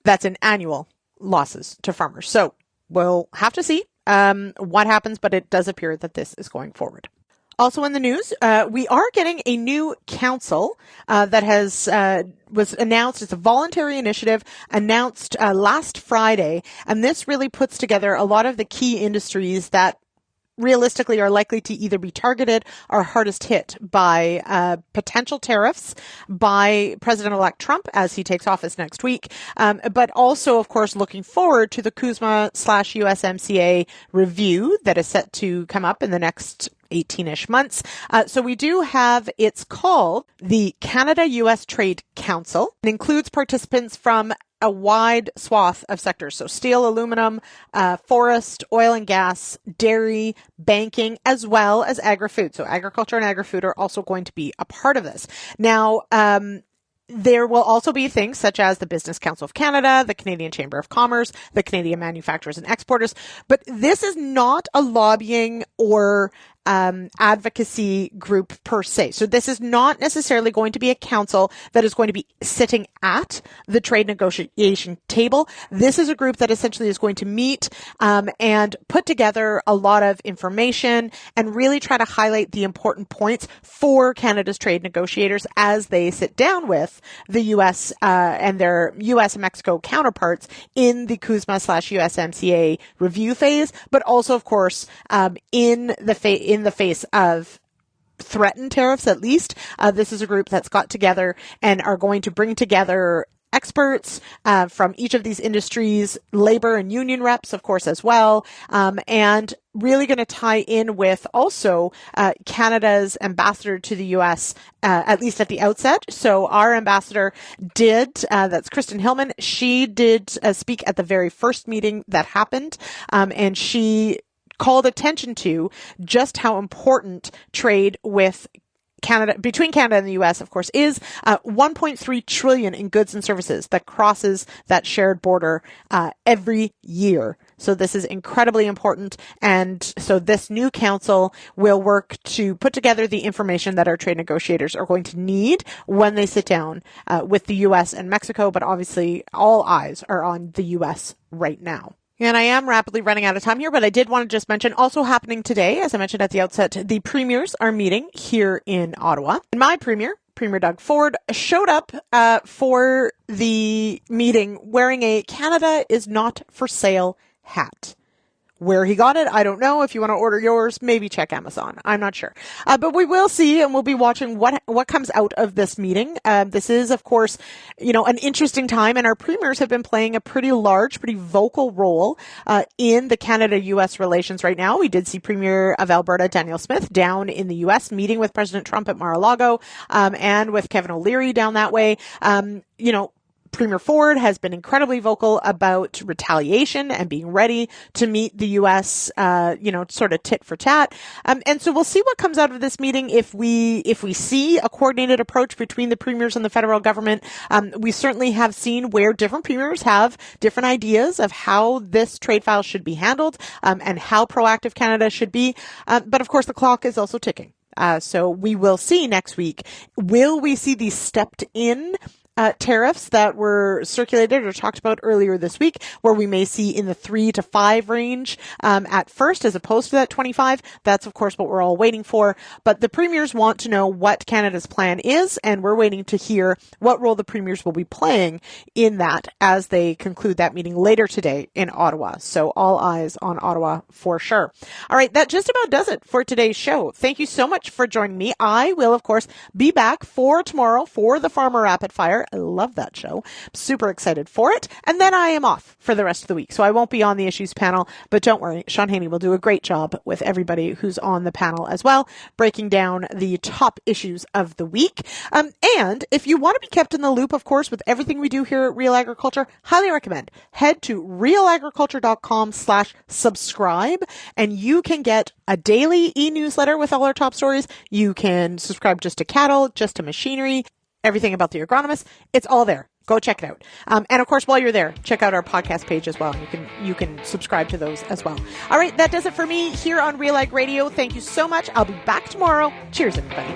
That's in annual losses to farmers. So we'll have to see what happens, but it does appear that this is going forward. Also in the news, we are getting a new council that was announced. It's a voluntary initiative announced last Friday, and this really puts together a lot of the key industries that realistically are likely to either be targeted or hardest hit by potential tariffs by President-elect Trump as he takes office next week. But also, of course, looking forward to the CUSMA/USMCA review that is set to come up in the next 18-ish months. So we do have, it's called the Canada-US Trade Council. It includes participants from a wide swath of sectors. So steel, aluminum, forest, oil and gas, dairy, banking, as well as agri-food. So agriculture and agri-food are also going to be a part of this. Now, there will also be things such as the Business Council of Canada, the Canadian Chamber of Commerce, the Canadian Manufacturers and Exporters. But this is not a lobbying or advocacy group per se. So this is not necessarily going to be a council that is going to be sitting at the trade negotiation table. This is a group that essentially is going to meet and put together a lot of information and really try to highlight the important points for Canada's trade negotiators as they sit down with the U.S. And their U.S. and Mexico counterparts in the CUSMA/USMCA review phase, but also, of course, in the face of threatened tariffs, at least. This is a group that's got together and are going to bring together experts from each of these industries, labor and union reps, of course, as well, and really going to tie in with also Canada's ambassador to the U.S., at least at the outset. So our ambassador that's Kristen Hillman, she did speak at the very first meeting that happened, and she called attention to just how important trade with Canada, between Canada and the U.S., of course, is 1.3 trillion in goods and services that crosses that shared border every year. So this is incredibly important. And so this new council will work to put together the information that our trade negotiators are going to need when they sit down with the U.S. and Mexico. But obviously, all eyes are on the U.S. right now. And I am rapidly running out of time here, but I did want to just mention, also happening today, as I mentioned at the outset, the premiers are meeting here in Ottawa. And my Premier Doug Ford, showed up for the meeting wearing a Canada is not for sale hat. Where he got it, I don't know. If you want to order yours, maybe check Amazon. I'm not sure. But we will see, and we'll be watching what comes out of this meeting. This is, of course, an interesting time, and our premiers have been playing a pretty large, pretty vocal role in the Canada-U.S. relations right now. We did see Premier of Alberta, Danielle Smith, down in the U.S. meeting with President Trump at Mar-a-Lago, and with Kevin O'Leary down that way. Premier Ford has been incredibly vocal about retaliation and being ready to meet the U.S., sort of tit for tat. And so we'll see what comes out of this meeting. If we see a coordinated approach between the premiers and the federal government, we certainly have seen where different premiers have different ideas of how this trade file should be handled, and how proactive Canada should be. But of course, the clock is also ticking. So we will see next week. Will we see these stepped in tariffs that were circulated or talked about earlier this week, where we may see in the 3 to 5 range at first, as opposed to that 25. That's, of course, what we're all waiting for. But the premiers want to know what Canada's plan is, and we're waiting to hear what role the premiers will be playing in that as they conclude that meeting later today in Ottawa. So all eyes on Ottawa for sure. All right, that just about does it for today's show. Thank you so much for joining me. I will, of course, be back for tomorrow for the Farmer Rapid Fire. I love that show. I'm super excited for it. And then I am off for the rest of the week. So I won't be on the issues panel, but don't worry. Shaun Haney will do a great job with everybody who's on the panel as well, breaking down the top issues of the week. And if you want to be kept in the loop, of course, with everything we do here at Real Agriculture, highly recommend head to realagriculture.com/subscribe, and you can get a daily e-newsletter with all our top stories. You can subscribe just to cattle, just to machinery, everything about the agronomist. It's all there. Go check it out. And of course, while you're there, check out our podcast page as well. You can subscribe to those as well. All right, that does it for me here on RealAg Radio. Thank you so much. I'll be back tomorrow. Cheers, everybody.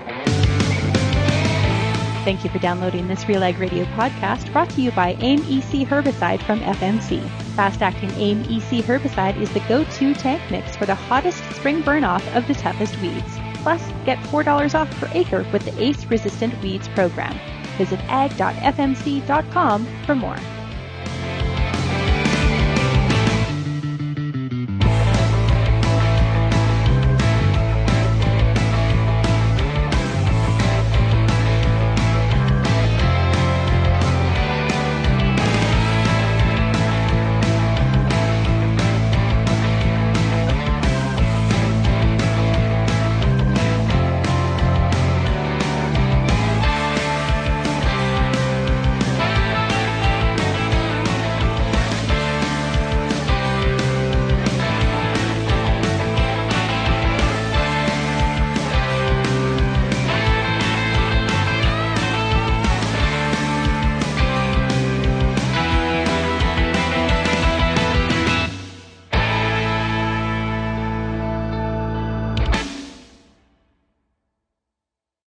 Thank you for downloading this RealAg Radio podcast, brought to you by AIM EC Herbicide from FMC. Fast-acting AIM EC Herbicide is the go-to tank mix for the hottest spring burn-off of the toughest weeds. Plus, get $4 off per acre with the ACE Resistant Weeds program. Visit ag.fmc.com for more.